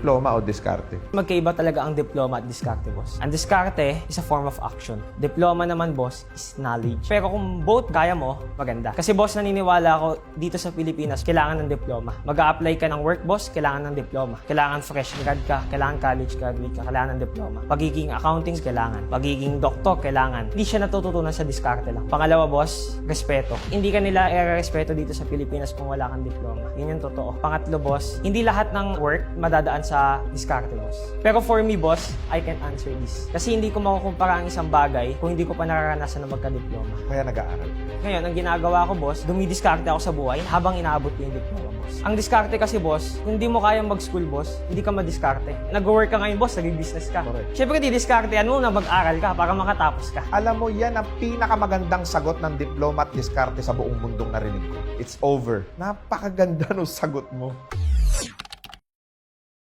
diploma o diskarte? Magkaiba talaga ang diploma at diskarte, boss. Ang diskarte is a form of action. Diploma naman, boss, is knowledge. Pero kung both kaya mo, maganda. Kasi, boss, naniniwala ako dito sa Pilipinas, kailangan ng diploma. Mag-a-apply ka ng work, boss, kailangan ng diploma. Kailangan fresh grad ka, kailangan college graduate ka, kailangan ng diploma. Pagiging accounting, kailangan. Pagiging doktor, kailangan. Hindi siya natututunan sa diskarte lang. Pangalawa, boss, respeto. Hindi ka nila i-respeto dito sa Pilipinas kung wala kang diploma. Yun yung totoo. Pangatlo, boss, hindi lahat ng work madadaan sa diskarte, boss. Pero for me, boss, I can answer this. Kasi hindi ko makukumpara ang isang bagay kung hindi ko pa nararanasan na magka-diploma. Kaya nag-aaral. Ngayon, ang ginagawa ko, boss, dumidiskarte ako sa buhay habang inaabot ko yung diploma, boss. Ang diskarte kasi, boss, kung hindi mo kayang mag-school, boss, hindi ka madiskarte. Nag-work ka ngayon, boss, nag-business ka. Correct. Siyempre, didiskartehan mo na mag-aral ka para makatapos ka. Alam mo, yan ang pinakamagandang sagot ng diploma at diskarte sa buong mundong narinig ko. It's over. Napakaganda ng sagot mo.